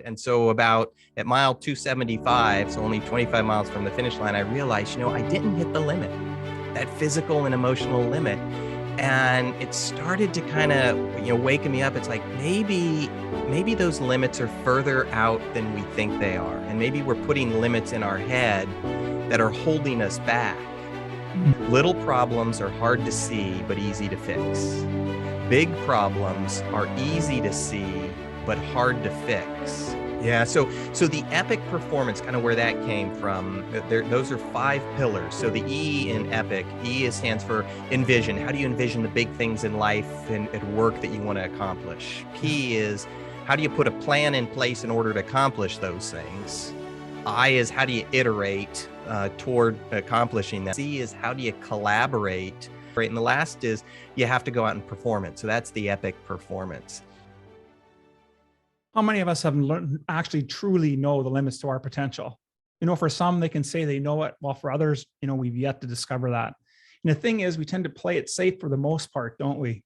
And so about at mile 275, so only 25 miles from the finish line, I realized, I didn't hit the limit, that physical and emotional limit. And it started to kind of, waking me up. It's like, maybe those limits are further out than we think they are. And maybe we're putting limits in our head that are holding us back. Little problems are hard to see, but easy to fix. Big problems are easy to see, but hard to fix. Yeah, so the epic performance, kind of where that came from, those are 5 pillars. So the E in epic, stands for envision. How do you envision the big things in life and at work that you want to accomplish? P is, how do you put a plan in place in order to accomplish those things? I is, how do you iterate toward accomplishing that? C is, how do you collaborate? Right, and the last is, you have to go out and perform it. So that's the epic performance. How many of us have learned, actually truly know the limits to our potential? For some, they can say they know it, while for others, we've yet to discover that. And the thing is, we tend to play it safe for the most part, don't we?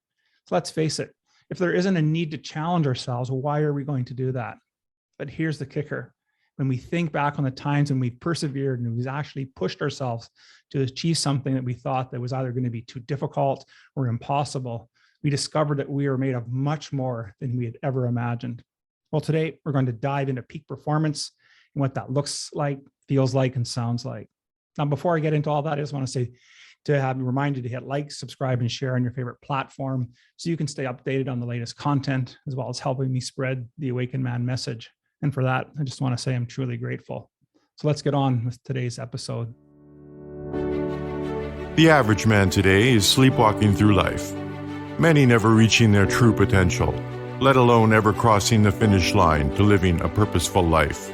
So let's face it, if there isn't a need to challenge ourselves, well, why are we going to do that? But here's the kicker. When we think back on the times when we persevered and we've actually pushed ourselves to achieve something that we thought that was either going to be too difficult or impossible, we discovered that we were made of much more than we had ever imagined. Well, today we're going to dive into peak performance and what that looks like, feels like, and sounds like. Now, before I get into all that, I just want to say to have you reminded to hit like, subscribe, and share on your favorite platform so you can stay updated on the latest content, as well as helping me spread the Awakened Man message. And for that, I just want to say I'm truly grateful. So let's get on with today's episode. The average man today is sleepwalking through life, many never reaching their true potential, let alone ever crossing the finish line to living a purposeful life.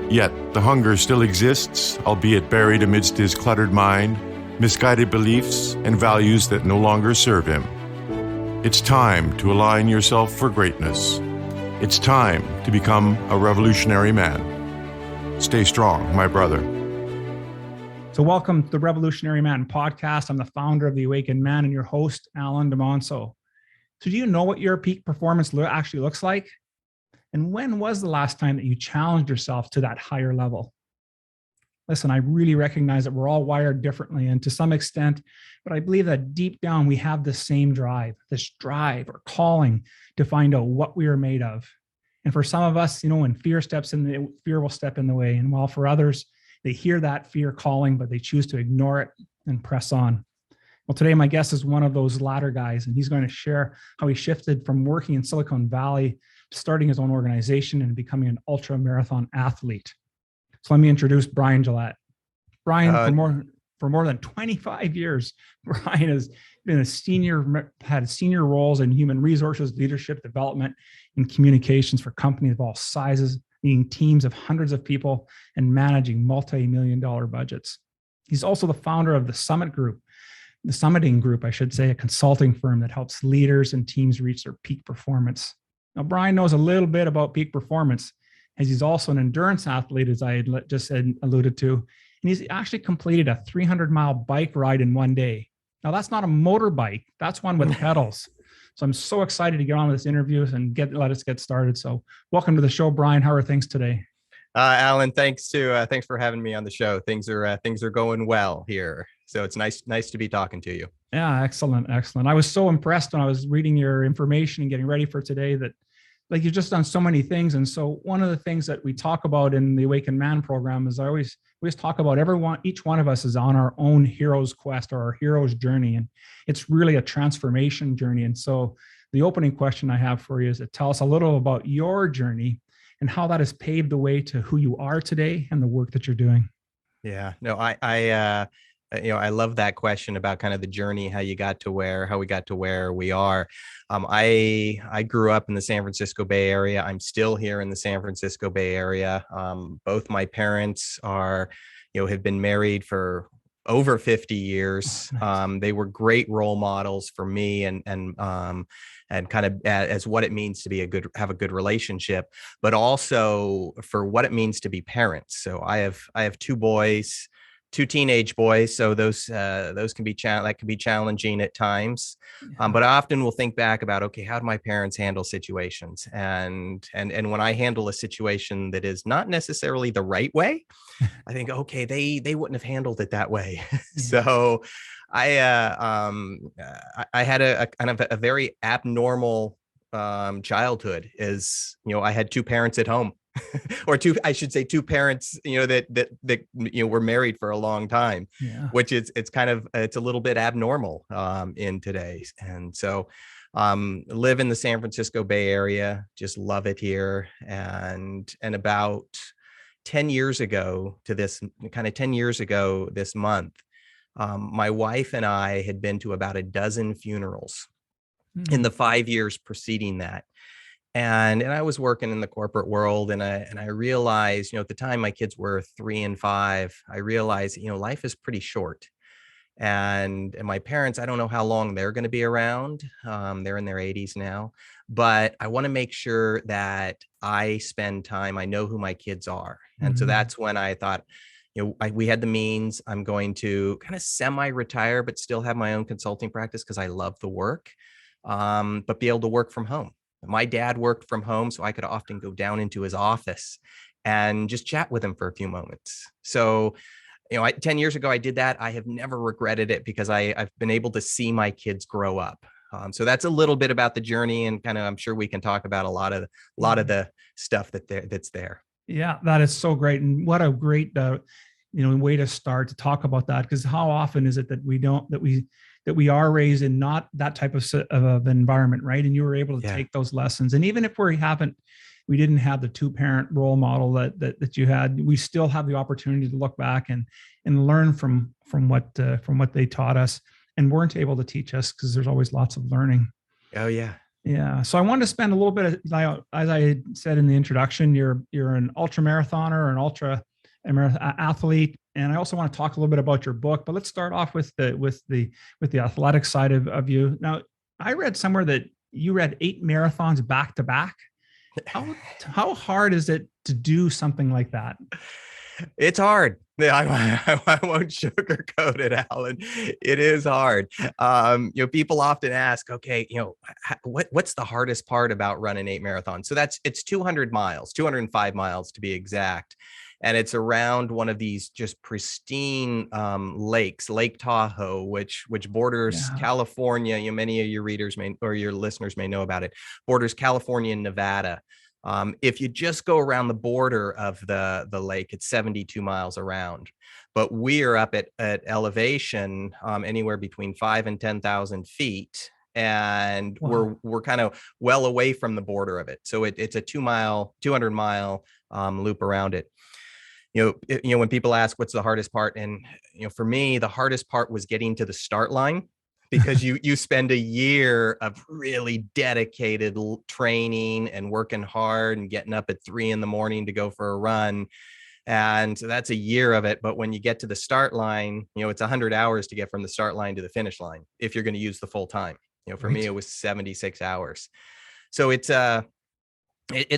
Yet, the hunger still exists, albeit buried amidst his cluttered mind, misguided beliefs, and values that no longer serve him. It's time to align yourself for greatness. It's time to become a revolutionary man. Stay strong, my brother. So welcome to the Revolutionary Man podcast. I'm the founder of the Awakened Man and your host, Alan DeMonso. So do you know what your peak performance actually looks like? And when was the last time that you challenged yourself to that higher level? Listen, I really recognize that we're all wired differently and to some extent, but I believe that deep down we have the same drive, this drive or calling to find out what we are made of. And for some of us, when fear will step in the way. And while for others, they hear that fear calling, but they choose to ignore it and press on. Well, today my guest is one of those latter guys, and he's going to share how he shifted from working in Silicon Valley to starting his own organization and becoming an ultra marathon athlete. So let me introduce Bryan Gillette. Bryan, for more than 25 years, Bryan has been had senior roles in human resources, leadership, development, and communications for companies of all sizes, leading teams of hundreds of people and managing multi-million-dollar budgets. He's also the founder of the Summiting Group, I should say, a consulting firm that helps leaders and teams reach their peak performance. Now, Bryan knows a little bit about peak performance, as he's also an endurance athlete, as I had just alluded to, and he's actually completed a 300-mile bike ride in one day. Now, that's not a motorbike. That's one with pedals. So I'm so excited to get on with this interview and let us get started. So welcome to the show, Bryan. How are things today? Alan, thanks for having me on the show. Things are going well here. So it's nice to be talking to you. Yeah, excellent. I was so impressed when I was reading your information and getting ready for today that you've just done so many things. And so one of the things that we talk about in the Awakened Man program is I always talk about each one of us is on our own hero's quest or our hero's journey. And it's really a transformation journey. And so the opening question I have for you is to tell us a little about your journey and how that has paved the way to who you are today and the work that you're doing. Yeah, no, I love that question about kind of the journey, how we got to where we are. I grew up in the San Francisco Bay Area. I'm still here in the San Francisco Bay Area. Both my parents have been married for over 50 years. They were great role models for me and kind of as what it means to have a good relationship, but also for what it means to be parents. So I have 2 boys, two teenage boys, so those can be challenging at times. But I often will think back about, okay, how do my parents handle situations? And when I handle a situation that is not necessarily the right way, I think, okay, they wouldn't have handled it that way. So I had a kind of a very abnormal childhood. Is, I had two parents at home. Or I should say two parents, that were married for a long time, which it's a little bit abnormal in today's. And so live in the San Francisco Bay Area, just love it here. And about 10 years ago this month, my wife and I had been to about a dozen funerals in the 5 years preceding that. And I was working in the corporate world, and I realized, at the time my kids were 3 and 5, I realized, life is pretty short. And my parents, I don't know how long they're going to be around. They're in their 80s now, but I want to make sure that I spend time. I know who my kids are. And so that's when I thought, we had the means. I'm going to kind of semi-retire, but still have my own consulting practice because I love the work, but be able to work from home. My dad worked from home, so I could often go down into his office and just chat with him for a few moments. So, 10 years ago, I did that. I have never regretted it because I've been able to see my kids grow up. So that's a little bit about the journey, and kind of, I'm sure we can talk about a lot of the stuff that's there. Yeah, that is so great. And what a great, way to start to talk about that, because how often is it that we are raised in not that type of environment, right? And you were able to take those lessons. And even if we didn't have the two-parent role model that you had, we still have the opportunity to look back and learn from what they taught us and weren't able to teach us, because there's always lots of learning. Oh yeah. Yeah. So I wanted to spend a little bit of, as I said in the introduction, you're an ultra marathoner, an ultra athlete. And I also want to talk a little bit about your book, but let's start off with the athletic side of you. Now, I read somewhere that you read 8 marathons back to back. How hard is it to do something like that? It's hard. I won't sugarcoat it, Alan. It is hard. People often ask, okay, what's the hardest part about running 8 marathons? So it's 200 miles, 205 miles to be exact. And it's around one of these just pristine lakes, Lake Tahoe, which borders California. Many of your readers your listeners may know about it. Borders California and Nevada. If you just go around the border of the lake, it's 72 miles around. But we are up at elevation anywhere between 5,000 and 10,000 feet. And we're kind of well away from the border of it. So it's a 200 mile loop around it. When people ask what's the hardest part, and for me, the hardest part was getting to the start line, because you spend a year of really dedicated training and working hard and getting up at 3 a.m. to go for a run. And so that's a year of it. But when you get to the start line, it's 100 hours to get from the start line to the finish line, if you're going to use the full time. For me, it was 76 hours. So it's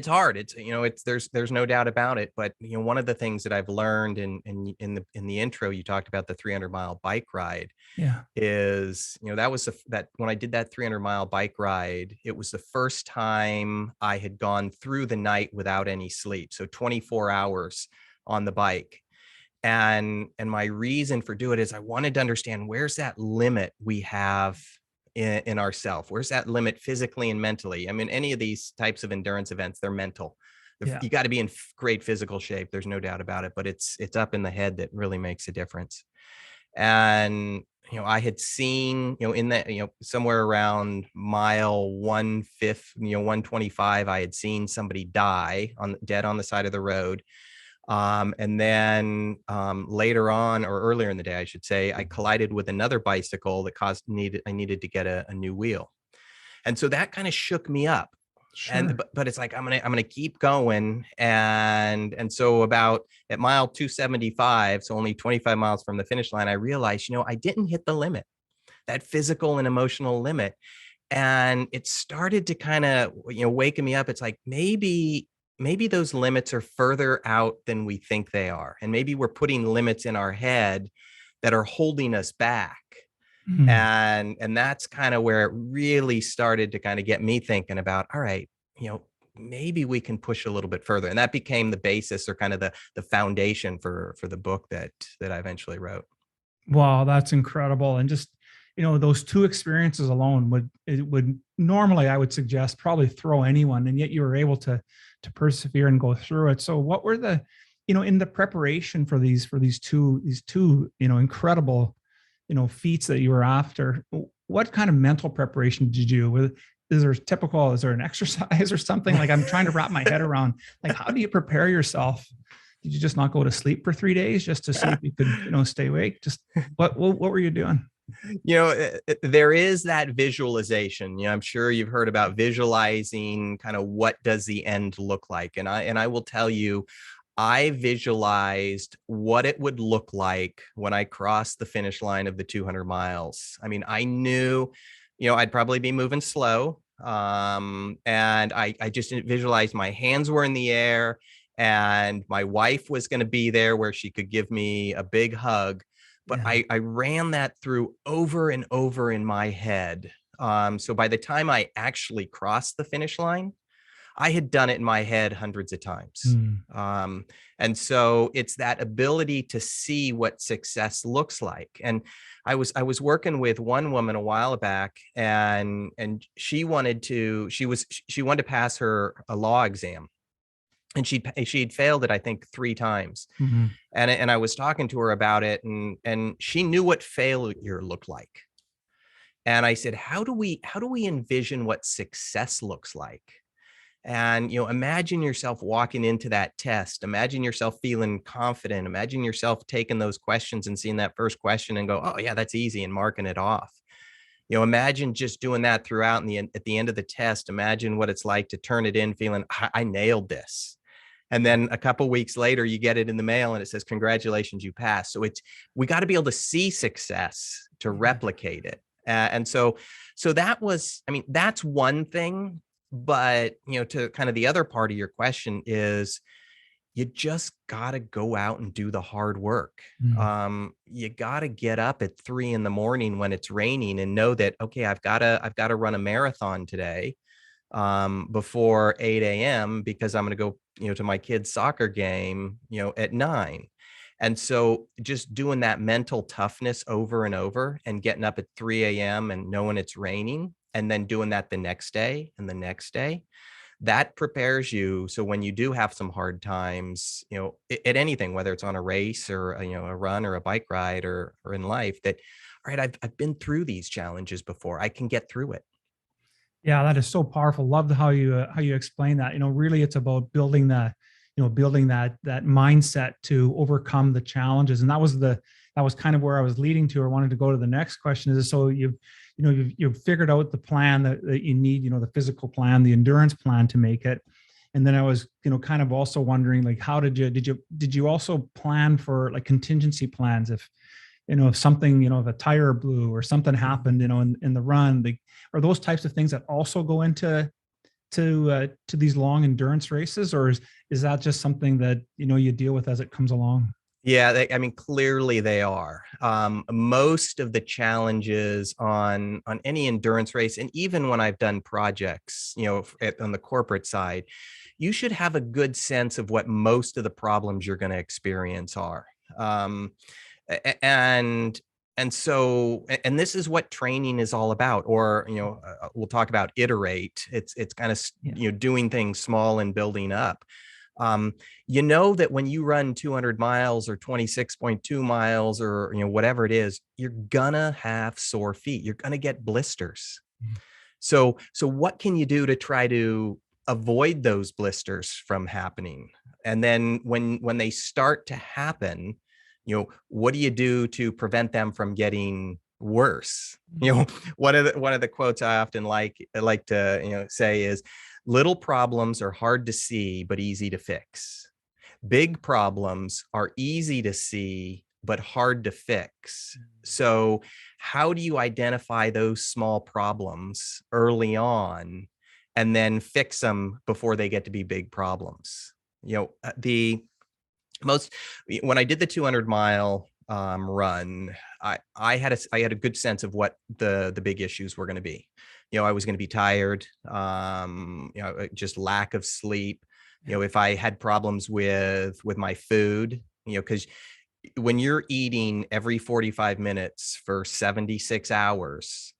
hard. There's no doubt about it. But one of the things that I've learned in the intro, you talked about the 300-mile bike ride. Is that when I did that 300-mile bike ride, it was the first time I had gone through the night without any sleep. So 24 hours on the bike. And my reason for doing it is I wanted to understand, where's that limit we have in ourself? Where's that limit physically and mentally? I mean, any of these types of endurance events, they're mental. You got to be in great physical shape. There's no doubt about it, but it's up in the head that really makes a difference. And, I had seen, in that, somewhere around mile 125, I had seen somebody die dead on the side of the road. And then later on, or earlier in the day, I should say, I collided with another bicycle that I needed to get a new wheel. And so that kind of shook me up. Sure. But it's like, I'm gonna keep going. And so about at mile 275, so only 25 miles from the finish line, I realized, I didn't hit the limit, that physical and emotional limit. And it started to kind of, waking me up. It's like, maybe maybe those limits are further out than we think they are. And maybe we're putting limits in our head that are holding us back. Mm. And that's kind of where it really started to kind of get me thinking about, all right, maybe we can push a little bit further. And that became the basis, or kind of the foundation for the book that I eventually wrote. Wow, that's incredible. And just, those two experiences alone would normally, I would suggest, probably throw anyone, and yet you were able to persevere and go through it. So what were the, in the preparation for these two, incredible, feats that you were after, what kind of mental preparation did you do? Is there an exercise or something? Like, I'm trying to wrap my head around, like, how do you prepare yourself? Did you just not go to sleep for 3 days just to see if you could, stay awake? Just what were you doing? There is that visualization. I'm sure you've heard about visualizing kind of what does the end look like. And I will tell you, I visualized what it would look like when I crossed the finish line of the 200 miles. I mean, I knew, I'd probably be moving slow. And I just visualized my hands were in the air, and my wife was going to be there where she could give me a big hug. But Yeah. I ran that through over and over in my head. So by the time I actually crossed the finish line, I had done it in my head hundreds of times. And so it's that ability to see what success looks like. And I was working with one woman a while back, and she wanted to pass a law exam. And she'd failed it, I think, 3 times. Mm-hmm. And I was talking to her about it, and she knew what failure looked like. And I said, how do we envision what success looks like? And, imagine yourself walking into that test. Imagine yourself feeling confident. Imagine yourself taking those questions and seeing that first question and go, oh yeah, that's easy, and marking it off. Imagine just doing that throughout. And at the end of the test, imagine what it's like to turn it in feeling, I nailed this. And then a couple of weeks later, you get it in the mail and it says, congratulations, you passed. So we got to be able to see success to replicate it. And so that was, that's one thing. But, to kind of the other part of your question is, you just got to go out and do the hard work. You got to get up at 3 a.m. when it's raining and know that, okay, I've got to run a marathon today before 8 a.m. because I'm going to go, to my kid's soccer game, at 9. And so just doing that mental toughness over and over, and getting up at 3 a.m. and knowing it's raining, and then doing that the next day and the next day, that prepares you. So when you do have some hard times, at anything, whether it's on a race or, a run or a bike ride or in life, that, all right, I've been through these challenges before. I can get through it. Yeah, that is so powerful. Loved how you explain that. Really, it's about building that mindset to overcome the challenges. And that was kind of where I was leading to, or wanted to go to the next question. Is so you've figured out the plan that you need, the physical plan, the endurance plan to make it. And then I was, kind of also wondering, like, how did you also plan for, like, contingency plans if something, if a tire blew or something happened, in the run, are those types of things that also go into these long endurance races, or is that just something that, you deal with as it comes along? Yeah, clearly they are. Most of the challenges on any endurance race, and even when I've done projects, on the corporate side, you should have a good sense of what most of the problems you're going to experience are. And so this is what training is all about. Or, we'll talk about iterate. It's kind of, doing things small and building up. That when you run 200 miles or 26.2 miles or, whatever it is, you're gonna have sore feet. You're gonna get blisters. So what can you do to try to avoid those blisters from happening? And then when they start to happen, what do you do to prevent them from getting worse? One of the quotes I often like to, say is, little problems are hard to see, but easy to fix. Big problems are easy to see, but hard to fix. So how do you identify those small problems early on and then fix them before they get to be big problems. The most, when I did the 200-mile run, I had a good sense of what the big issues were going to be. I was going to be tired, just lack of sleep. If I had problems with my food, because when you're eating every 45 minutes for 76 hours,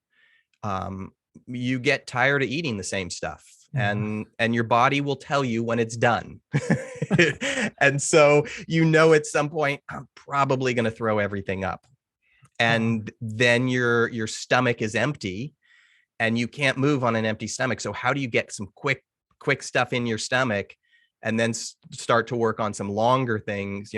you get tired of eating the same stuff. And your body will tell you when it's done. And so, at some point, I'm probably going to throw everything up. And then your stomach is empty and you can't move on an empty stomach. So how do you get some quick stuff in your stomach and then start to work on some longer things,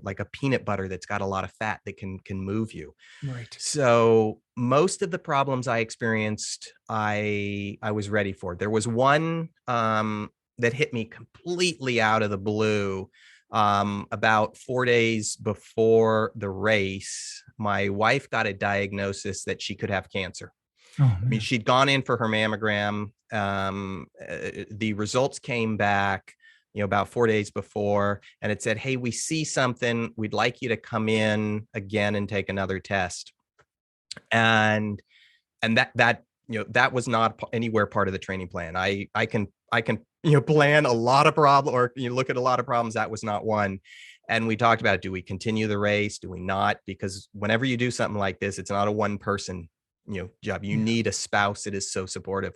like a peanut butter that's got a lot of fat that can move you. Right. So most of the problems I experienced, I was ready for. There was one that hit me completely out of the blue. About 4 days before the race, my wife got a diagnosis that she could have cancer. I mean, she'd gone in for her mammogram. The results came back, about 4 days before, and it said, "Hey, we see something. We'd like you to come in again and take another test." And that was not anywhere part of the training plan. I can plan a lot of problems, or look at a lot of problems. That was not one. And we talked about, do we continue the race? Do we not? Because whenever you do something like this, it's not a one person job. You need a spouse that is so supportive.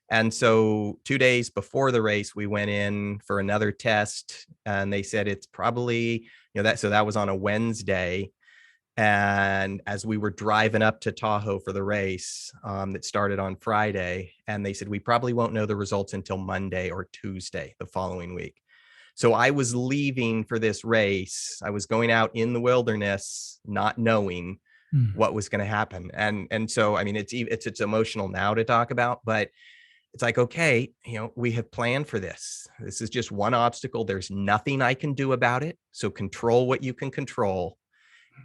And so 2 days before the race, we went in for another test, and they said it's probably, so that was on a Wednesday. And as we were driving up to Tahoe for the race, that started on Friday, and they said, we probably won't know the results until Monday or Tuesday the following week. So I was leaving for this race. I was going out in the wilderness, not knowing what was going to happen. And so, I mean, it's emotional now to talk about, but it's like, okay, we have planned for this. This is just one obstacle. There's nothing I can do about it. So control what you can control.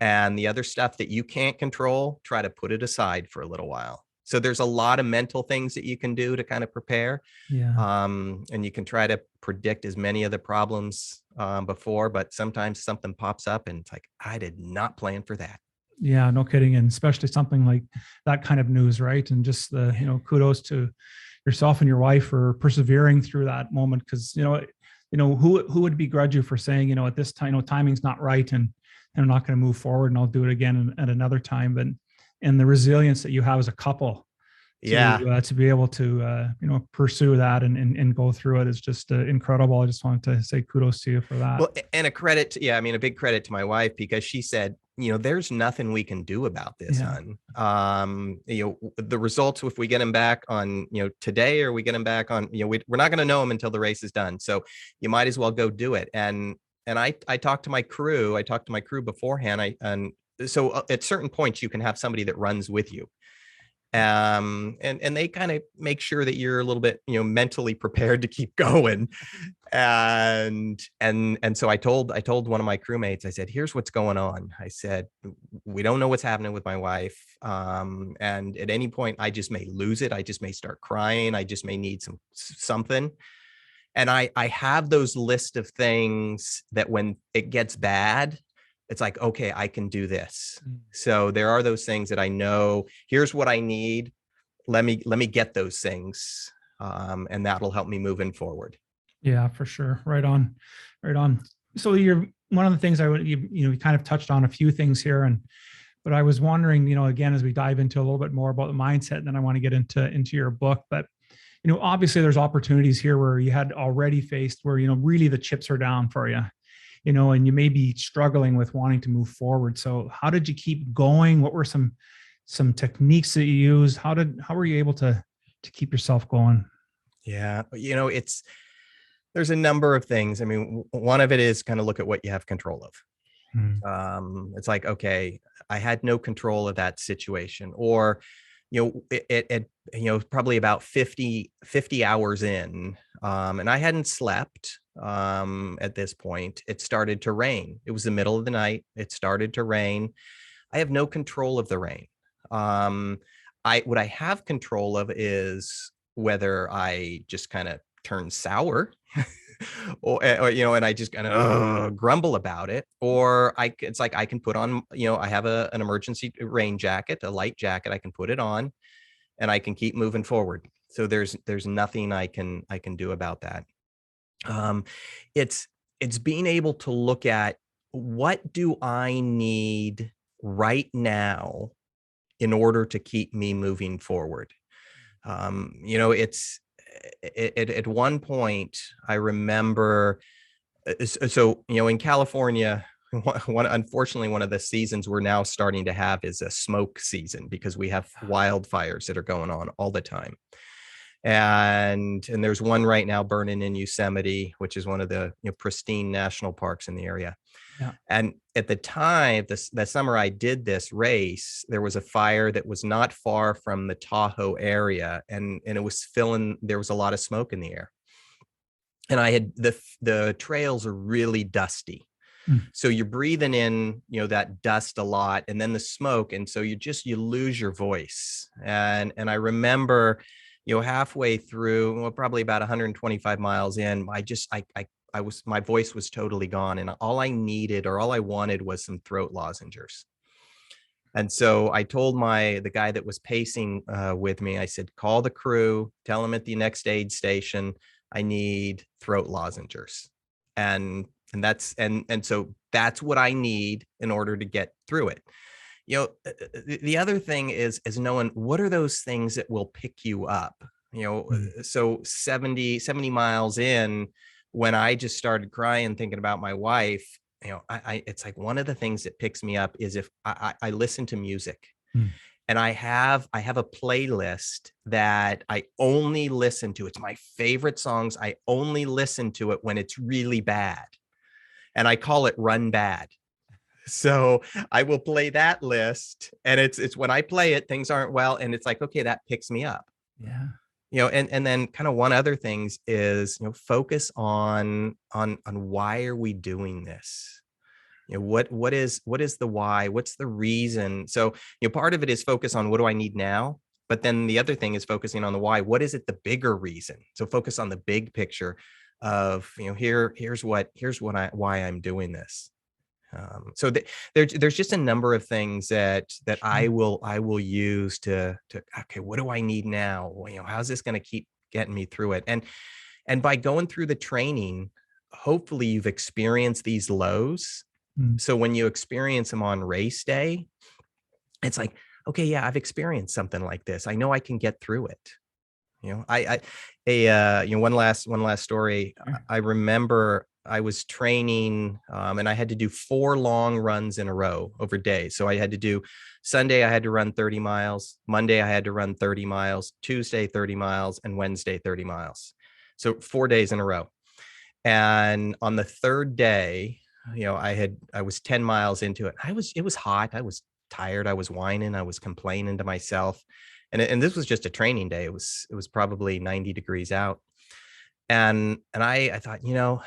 And the other stuff that you can't control, try to put it aside for a little while. So there's a lot of mental things that you can do to kind of prepare. And you can try to predict as many of the problems before, but sometimes something pops up and it's like, I did not plan for that. Yeah, no kidding. And especially something like that kind of news, right? And just the, kudos to yourself and your wife for persevering through that moment. Cause who would begrudge you for saying, at this time, timing's not right. And I'm not going to move forward, and I'll do it again at another time. But, and the resilience that you have as a couple to be able to, pursue that and go through it is just incredible. I just wanted to say kudos to you for that. Well, and a big credit to my wife, because she said, there's nothing we can do about this, hon. The results, if we get them back on, today, or we get them back on, we're not going to know them until the race is done. So you might as well go do it. And I talked to my crew. I talked to my crew beforehand. And so at certain points, you can have somebody that runs with you. And they kind of make sure that you're a little bit, mentally prepared to keep going. And so I told one of my crewmates, I said, here's what's going on. I said, we don't know what's happening with my wife. And at any point I just may lose it. I just may start crying. I just may need something. And I have those list of things that when it gets bad, it's like, okay, I can do this. So there are those things that I know, here's what I need. Let me get those things. And that'll help me moving forward. Yeah, for sure. Right on. So one of the things you kind of touched on a few things here, but I was wondering, again, as we dive into a little bit more about the mindset, and then I want to get into your book, but obviously there's opportunities here where you had already faced where, really the chips are down for you. And you may be struggling with wanting to move forward. So how did you keep going? What were some techniques that you used? How were you able to keep yourself going? Yeah. There's a number of things. I mean, one of it is kind of look at what you have control of. It's like, okay, I had no control of that situation, or, probably about 50 hours in, and I hadn't slept. At this point, it started to rain. It was the middle of the night. It started to rain. I have no control of the rain. What I have control of is whether I just kind of turn sour or, you know, and I just kind of grumble about it, or it's like I can put on, you know, I have an emergency rain jacket, a light jacket, I can put it on and I can keep moving forward. So there's nothing I can do about that. Um, it's being able to look at, what do I need right now in order to keep me moving forward? You know, at one point I remember, so, you know, in California, unfortunately, one of the seasons we're now starting to have is a smoke season, because we have wildfires that are going on all the time. And there's one right now burning in Yosemite, which is one of the, you know, pristine national parks in the area. Yeah. And at the time, the summer I did this race, there was a fire that was not far from the Tahoe area, and it was there was a lot of smoke in the air. And I had the trails are really dusty. So you're breathing in, you know, that dust a lot, and then the smoke. And so you lose your voice. And I remember, you know, halfway through, well, probably about 125 miles in, my voice was totally gone. And all I needed, or all I wanted, was some throat lozenges. And so I told the guy that was pacing with me, I said, call the crew, tell them at the next aid station, I need throat lozenges. So that's what I need in order to get through it. You know, the other thing is knowing what are those things that will pick you up. You know, so 70 miles in, when I just started crying thinking about my wife, you know, it's like one of the things that picks me up is if I listen to music. And I have a playlist that I only listen to. It's my favorite songs. I only listen to it when it's really bad. And I call it Run Bad. So I will play that list, and it's when I play it, things aren't well. And it's like, okay, that picks me up. Yeah. You know, and then kind of one other things is, you know, focus on why are we doing this? You know, what is the why? What's the reason? So, you know, part of it is focus on what do I need now? But then the other thing is focusing on the why. What is it, the bigger reason? So focus on the big picture of, you know, here's why I'm doing this. So there's just a number of things that I will use to okay, what do I need now? Well, you know, how's this going to keep getting me through it? And by going through the training, hopefully you've experienced these lows. So when you experience them on race day, it's like, okay, yeah, I've experienced something like this. I know I can get through it. You know, you know, one last story. I remember I was training, and I had to do 4 long runs in a row over days. So I had to do Sunday, I had to run 30 miles. Monday, I had to run 30 miles, Tuesday, 30 miles, and Wednesday, 30 miles. So 4 days in a row. And on the third day, you know, I was 10 miles into it. It was hot. I was tired. I was whining. I was complaining to myself. And this was just a training day. It was probably 90 degrees out. And I thought, you know,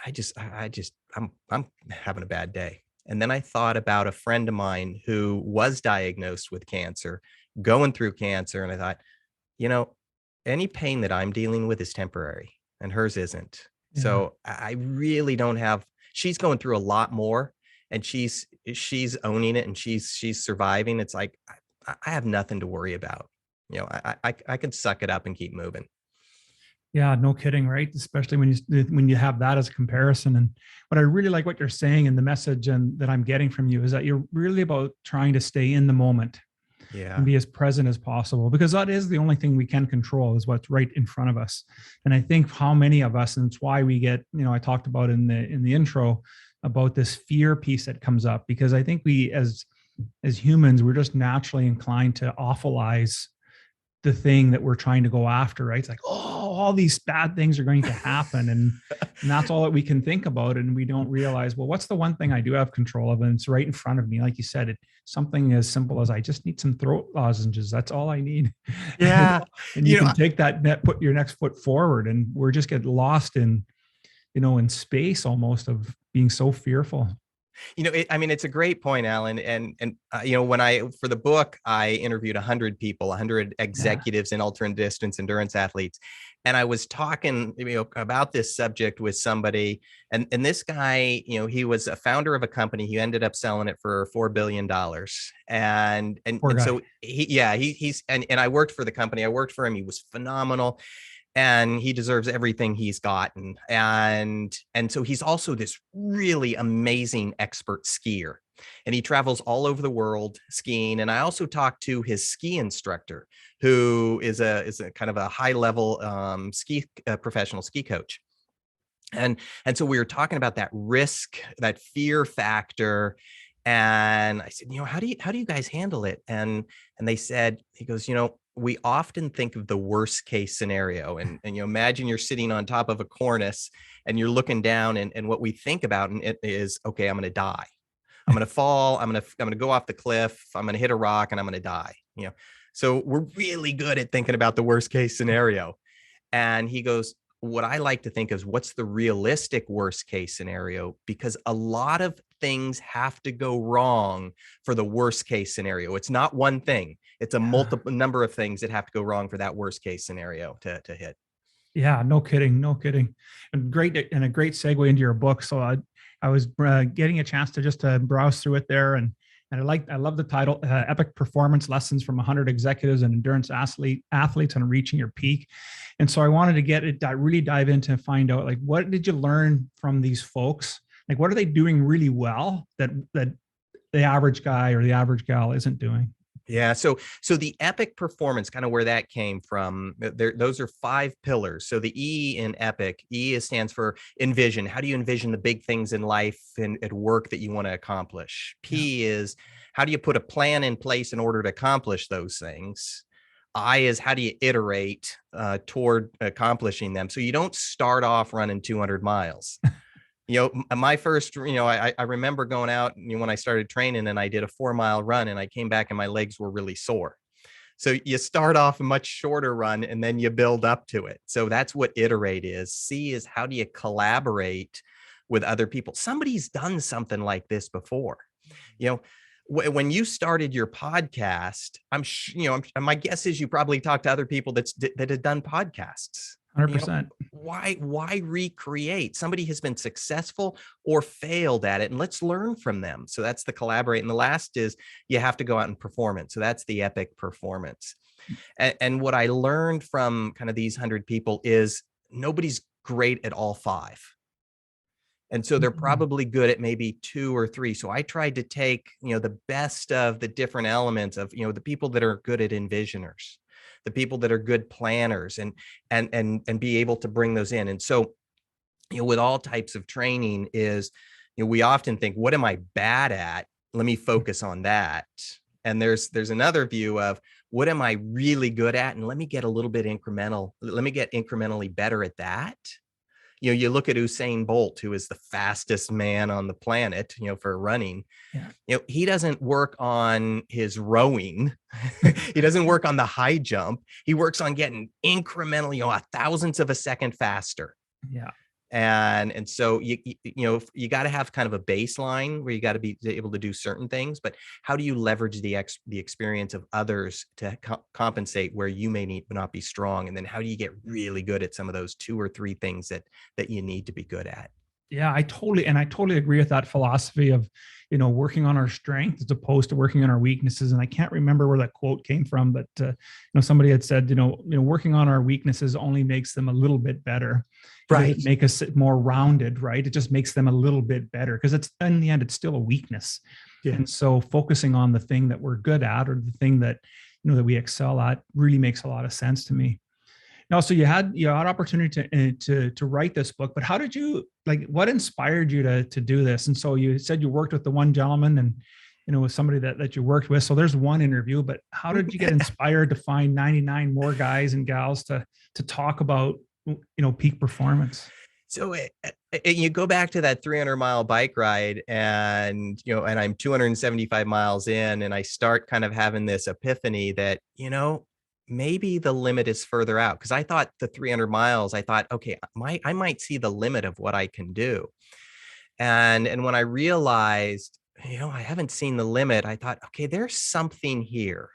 I'm having a bad day. And then I thought about a friend of mine who was diagnosed with cancer, going through cancer. And I thought, you know, any pain that I'm dealing with is temporary and hers isn't. Yeah. So I really don't have, she's going through a lot more, and she's owning it, and she's surviving. It's like, I have nothing to worry about. You know, I can suck it up and keep moving. Yeah, no kidding, right? Especially when you have that as a comparison. And what I really like what you're saying, and the message and that I'm getting from you is that you're really about trying to stay in the moment. Yeah. And be as present as possible, because that is the only thing we can control, is what's right in front of us. And I think how many of us, and it's why we get, you know, I talked about in the intro about this fear piece that comes up, because I think we as humans, we're just naturally inclined to awfulize the thing that we're trying to go after, right? It's like, oh, all these bad things are going to happen. And that's all that we can think about. And we don't realize, well, what's the one thing I do have control of? And it's right in front of me. Like you said, something as simple as I just need some throat lozenges. That's all I need. Yeah. And you can take that, put your next foot forward. And we're just get lost in, you know, in space almost, of being so fearful. I mean, it's a great point, Alan. And for the book, I interviewed 100 people, 100 Yeah. executives and ultra distance endurance athletes. And I was talking, about this subject with somebody, and this guy, he was a founder of a company. He ended up selling it for $4 billion. Poor And guy. so and I worked for the company. I worked for him. He was phenomenal, and he deserves everything he's gotten. And so he's also this really amazing expert skier, and he travels all over the world skiing. And I also talked to his ski instructor, who is a kind of a high level professional ski coach. And so we were talking about that risk, that fear factor. And I said, how do you guys handle it? And they said, he goes, we often think of the worst case scenario, and imagine you're sitting on top of a cornice and you're looking down, and what we think about it is, okay, I'm going to die. I'm going to fall. I'm going to go off the cliff. I'm going to hit a rock and I'm going to die. So we're really good at thinking about the worst case scenario. And he goes, what I like to think is, what's the realistic worst case scenario? Because a lot of things have to go wrong for the worst case scenario. It's not one thing. It's a multiple number of things that have to go wrong for that worst case scenario to hit. Yeah, no kidding, no kidding. And a great segue into your book. So I was getting a chance to just browse through it there, and I love the title, Epic Performance Lessons from 100 Executives and Endurance Athletes on Reaching Your Peak. And so I wanted to really dive into and find out, like, what did you learn from these folks? Like, what are they doing really well that the average guy or the average gal isn't doing? Yeah. So the epic performance, kind of where that came from, those are 5 pillars. So the E in epic, stands for envision. How do you envision the big things in life and at work that you want to accomplish? P is, how do you put a plan in place in order to accomplish those things? I is, how do you iterate toward accomplishing them? So you don't start off running 200 miles. My first, I remember going out when I started training, and I did a 4-mile run, and I came back and my legs were really sore. So you start off a much shorter run and then you build up to it. So that's what iterate is. C is, how do you collaborate with other people? Somebody's done something like this before. When you started your podcast, my guess is you probably talked to other people that had done podcasts. 100%. Why recreate? Somebody has been successful or failed at it, and let's learn from them. So that's the collaborate. And the last is, you have to go out and perform it. So that's the epic performance. And what I learned from kind of these 100 people is, nobody's great at all 5. And so they're probably good at maybe 2 or 3. So I tried to take, the best of the different elements of, the people that are good at envisioners, the people that are good planners, and be able to bring those in. And so, with all types of training is, we often think, what am I bad at? Let me focus on that. And there's another view of, what am I really good at? And let me get a little bit incremental. Let me get incrementally better at that. You look at Usain Bolt, who is the fastest man on the planet, for running. Yeah. He doesn't work on his rowing. He doesn't work on the high jump. He works on getting incrementally, a thousandth of a second faster. Yeah. And so you got to have kind of a baseline where you got to be able to do certain things, but how do you leverage the experience of others to compensate where you may not be strong? And then how do you get really good at some of those 2 or 3 things that you need to be good at? Yeah, I totally agree with that philosophy of, working on our strengths as opposed to working on our weaknesses. And I can't remember where that quote came from, but somebody had said, working on our weaknesses only makes them a little bit better. Right. Make us more rounded, right? It just makes them a little bit better, because it's, in the end, it's still a weakness. Yeah. And so focusing on the thing that we're good at, or the thing that, that we excel at, really makes a lot of sense to me. Now, so you had opportunity to write this book, but how did you, what inspired you to do this? And so you said you worked with the one gentleman, and with somebody that you worked with. So there's one interview, but how did you get inspired to find 99 more guys and gals to talk about, peak performance? So you go back to that 300-mile bike ride, and and I'm 275 miles in, and I start kind of having this epiphany that, maybe the limit is further out. Because I thought the 300 miles, I thought, okay, I might see the limit of what I can do. And when I realized, I haven't seen the limit, I thought, okay, there's something here.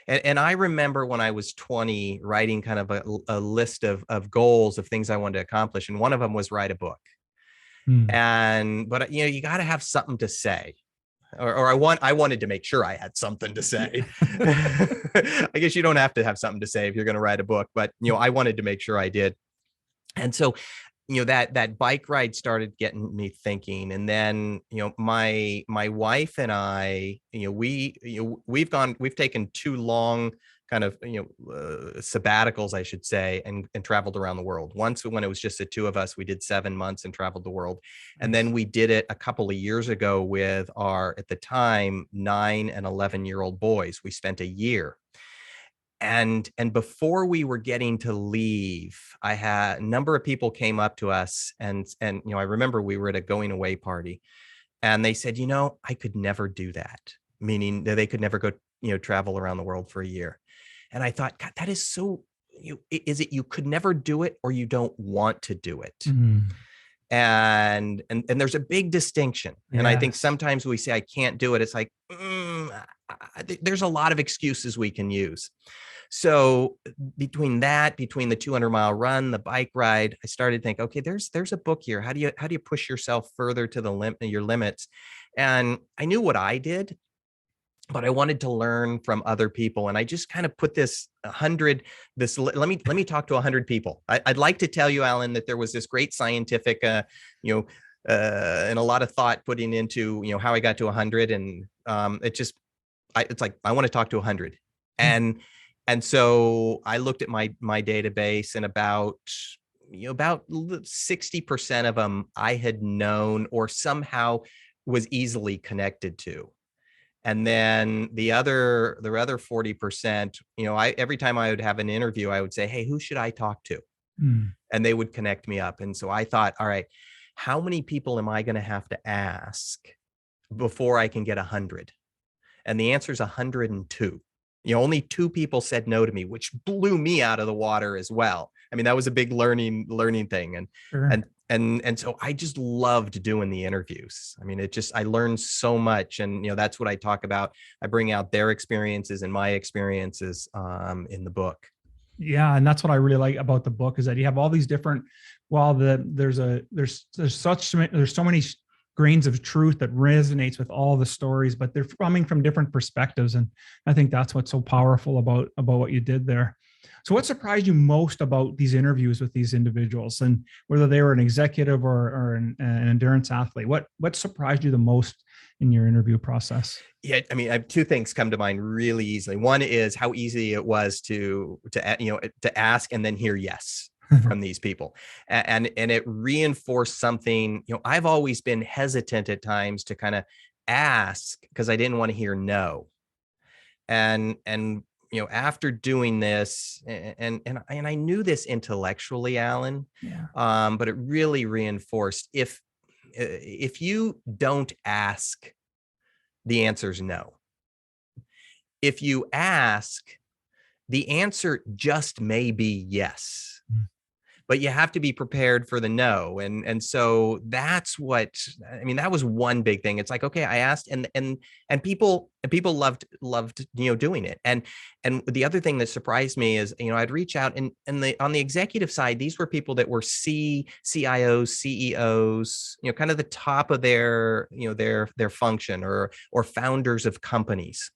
And I remember when I was 20, writing kind of a list of goals of things I wanted to accomplish. And one of them was write a book. But you got to have something to say. Or I wanted to make sure I had something to say. I guess you don't have to have something to say if you're going to write a book, but I wanted to make sure I did. And so, that bike ride started getting me thinking. And then, my wife and I, we've taken 2 long kind of, sabbaticals, I should say, and traveled around the world. Once when it was just the 2 of us, we did 7 months and traveled the world. And then we did it a couple of years ago with our, at the time, 9 and 11-year-old boys. We spent a year. And before we were getting to leave, I had a number of people came up to us and I remember we were at a going away party and they said, I could never do that. Meaning that they could never go, travel around the world for a year. And I thought, God, that is so, is it you could never do it or you don't want to do it? And there's a big distinction. And I think sometimes we say, I can't do it. It's like, there's a lot of excuses we can use. So between the 200-mile run, the bike ride, I started thinking, okay, there's a book here. How do you push yourself further to your limits? And I knew what I did, but I wanted to learn from other people. And I just kind of put let me talk to 100 people. I'd like to tell you, Alan, that there was this great scientific, and a lot of thought putting into, how I got to 100. And it's like, I want to talk to 100. And so I looked at my database, and about 60% of them I had known or somehow was easily connected to. And then the other 40%, every time I would have an interview, I would say, hey, who should I talk to? And they would connect me up. And so I thought, all right, how many people am I going to have to ask before I can get 100? And the answer is 102. Only 2 people said no to me, which blew me out of the water as well. I mean, that was a big learning thing. And, Sure. and so I just loved doing the interviews. I mean, I learned so much. And, that's what I talk about. I bring out their experiences and my experiences in the book. Yeah. And that's what I really like about the book is that you have all these different, there's so many grains of truth that resonates with all the stories, but they're coming from different perspectives. And I think that's what's so powerful about what you did there. So what surprised you most about these interviews with these individuals, and whether they were an executive or an endurance athlete, what surprised you the most in your interview process? Yeah, I mean, I have 2 things come to mind really easily. One is how easy it was to ask and then hear yes from these people. And it reinforced something, I've always been hesitant at times to kind of ask because I didn't want to hear no. And after doing this, and I knew this intellectually, Alan, but it really reinforced if you don't ask, the answer is no. If you ask, the answer just may be yes. But you have to be prepared for the no. And so that's what, I mean, that was one big thing. It's like, okay, I asked and people loved, doing it. And the other thing that surprised me is, I'd reach out and on the executive side, these were people that were CIOs, CEOs, kind of the top of their function or founders of companies.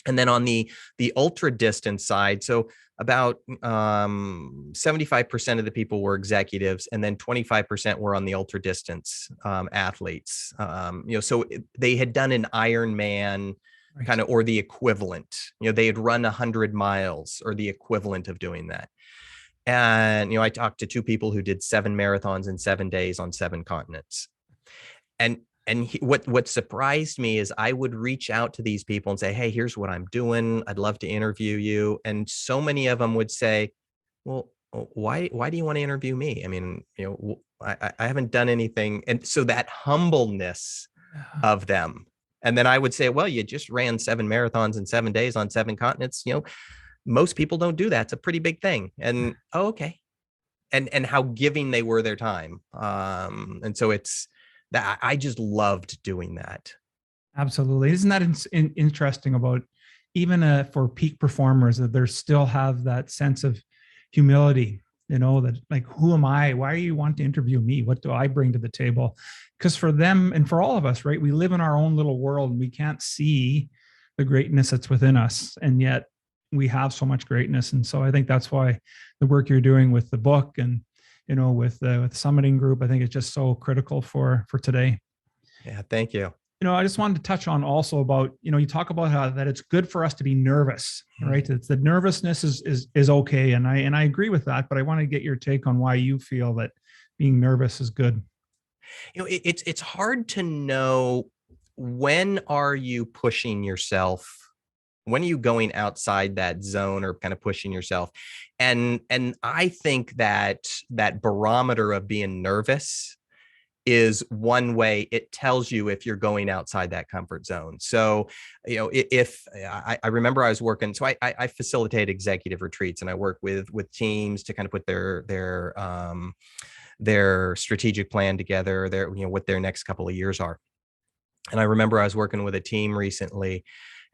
And then on the ultra distance side, so about 75% of the people were executives, and then 25% were on the ultra distance athletes. So they had done an Ironman kind of, or the equivalent. They had run 100 miles or the equivalent of doing that. And I talked to 2 people who did 7 marathons in 7 days on 7 continents. And what surprised me is I would reach out to these people and say, hey, here's what I'm doing. I'd love to interview you. And so many of them would say, well, why do you want to interview me? I mean, I haven't done anything. And so that humbleness of them. And then I would say, well, you just ran 7 marathons in 7 days on 7 continents. Most people don't do that. It's a pretty big thing. And, oh, okay. And how giving they were their time. And so it's, that I just loved doing that. Absolutely. Isn't that interesting about even for peak performers that they still have that sense of humility, that like, who am I? Why are you want to interview me? What do I bring to the table? Because for them and for all of us, right, we live in our own little world and we can't see the greatness that's within us. And yet we have so much greatness. And so I think that's why the work you're doing with the book and, with the summiting group, I think it's just so critical for today. Yeah. Thank you. I just wanted to touch on also about, you talk about how that it's good for us to be nervous, right? It's the nervousness is okay. And I agree with that, but I want to get your take on why you feel that being nervous is good. It's hard to know, when are you pushing yourself? When are you going outside that zone or kind of pushing yourself? And I think that barometer of being nervous is one way it tells you if you're going outside that comfort zone. So, if I remember I was working, so I facilitate executive retreats, and I work with teams to kind of put their strategic plan together, what their next couple of years are. And I remember I was working with a team recently,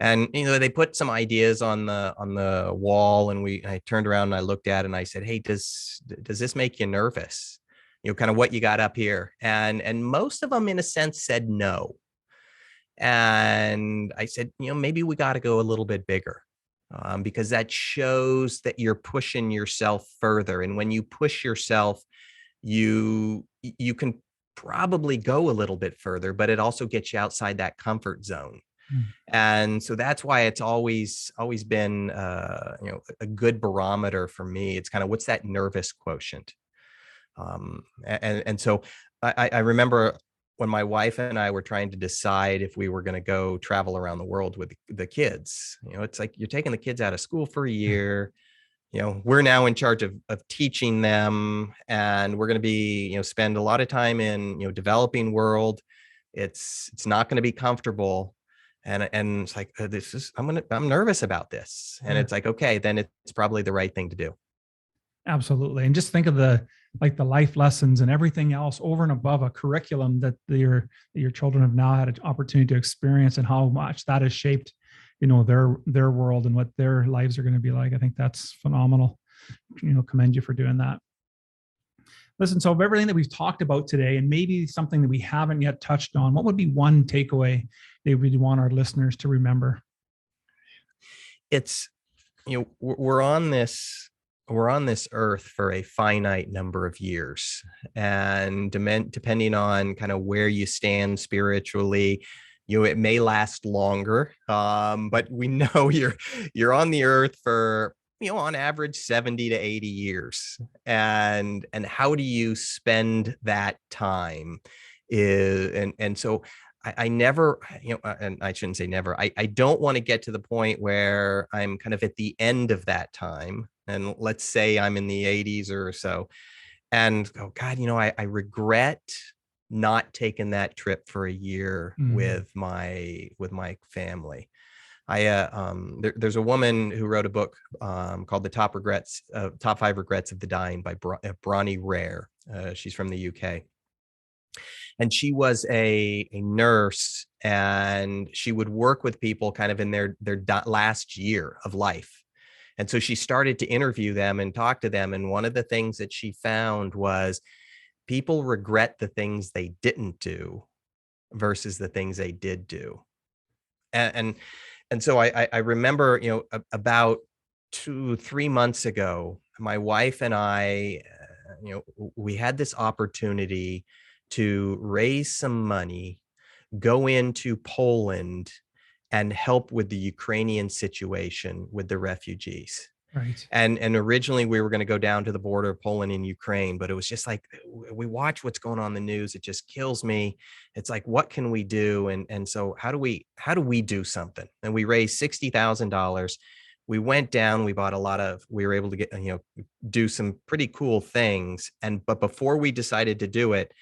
and they put some ideas on the wall, and I turned around and I looked at it and I said, "Hey, does this make you nervous? Kind of what you got up here?" And most of them, in a sense, said no. And I said, maybe we got to go a little bit bigger, because that shows that you're pushing yourself further. And when you push yourself, you can probably go a little bit further, but it also gets you outside that comfort zone. And so that's why it's always been a good barometer for me. It's kind of, what's that nervous quotient? And so I remember when my wife and I were trying to decide if we were going to go travel around the world with the kids. It's like, you're taking the kids out of school for a year. We're now in charge of teaching them, and we're going to be, spend a lot of time in, developing world. It's not going to be comfortable. And it's like, I'm nervous about this. And it's like, okay, then it's probably the right thing to do. Absolutely. And just think of the life lessons and everything else over and above a curriculum that your children have now had an opportunity to experience, and how much that has shaped, their world and what their lives are going to be like. I think that's phenomenal. Commend you for doing that. Listen, so of everything that we've talked about today, and maybe something that we haven't yet touched on, what would be one takeaway that we want our listeners to remember? It's, we're on this earth for a finite number of years, and depending on kind of where you stand spiritually, it may last longer. But we know you're on the earth for, on average 70 to 80 years. And how do you spend that time? So I never, and I shouldn't say never, I don't want to get to the point where I'm kind of at the end of that time. And let's say I'm in the 80s or so, and oh God, I regret not taking that trip for a year with my family. There's a woman who wrote a book called The Top 5 Regrets of the Dying by Bronnie Ware. She's from the UK. And she was a nurse, and she would work with people kind of in their last year of life. And so she started to interview them and talk to them. And one of the things that she found was people regret the things they didn't do versus the things they did do. And so I remember, about 2-3 months ago, my wife and I, we had this opportunity to raise some money, go into Poland, and help with the Ukrainian situation with the refugees. Right. And originally we were going to go down to the border of Poland and Ukraine, but it was just like, we watch what's going on in the news. It just kills me. It's like, what can we do? And so how do we do something? And we raised $60,000. We went down, we were able to get, do some pretty cool things. But before we decided to do it,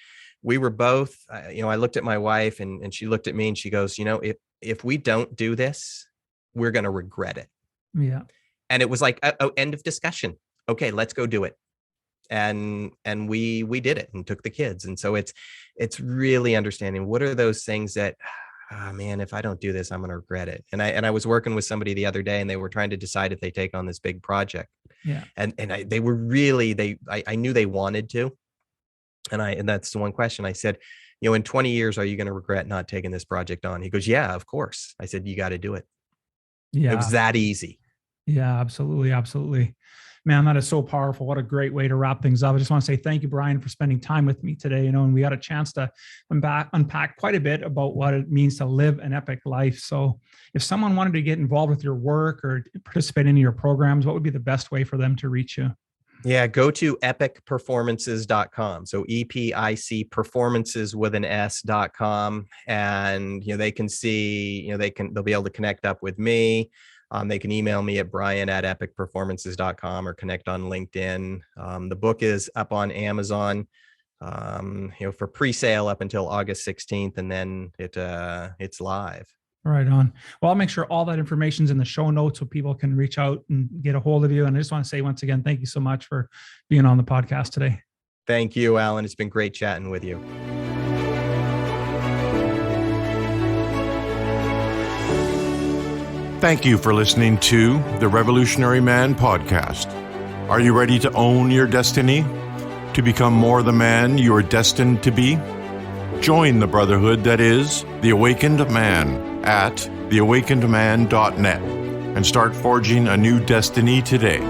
we were both, I looked at my wife and she looked at me and she goes, if we don't do this, we're going to regret it. Yeah. And it was like, end of discussion. Okay, let's go do it. and we did it and took the kids. And so it's really understanding what are those things that, oh man, if I don't do this, I'm going to regret it. And I was working with somebody the other day, and they were trying to decide if they take on this big project. Yeah. They were really, I knew they wanted to. And that's the one question I said, in 20 years, are you going to regret not taking this project on? He goes, yeah, of course. I said, you got to do it. Yeah. It was that easy. Yeah, absolutely. Absolutely. Man, that is so powerful. What a great way to wrap things up. I just want to say thank you, Bryan, for spending time with me today. And we got a chance to unpack quite a bit about what it means to live an epic life. So if someone wanted to get involved with your work or participate in your programs, what would be the best way for them to reach you? Yeah, go to epicperformances.com. So EPIC performances with an S.com. And, they can see, they'll be able to connect up with me. They can email me at brian@epicperformances.com or connect on LinkedIn. The book is up on Amazon, for pre-sale up until August 16th, and then it's live. Right on. Well, I'll make sure all that information's in the show notes so people can reach out and get a hold of you. And I just want to say once again, thank you so much for being on the podcast today. Thank you, Alan. It's been great chatting with you. Thank you for listening to the Revolutionary Man podcast. Are you ready to own your destiny? To become more the man you are destined to be? Join the brotherhood that is The Awakened Man at theawakenedman.net and start forging a new destiny today.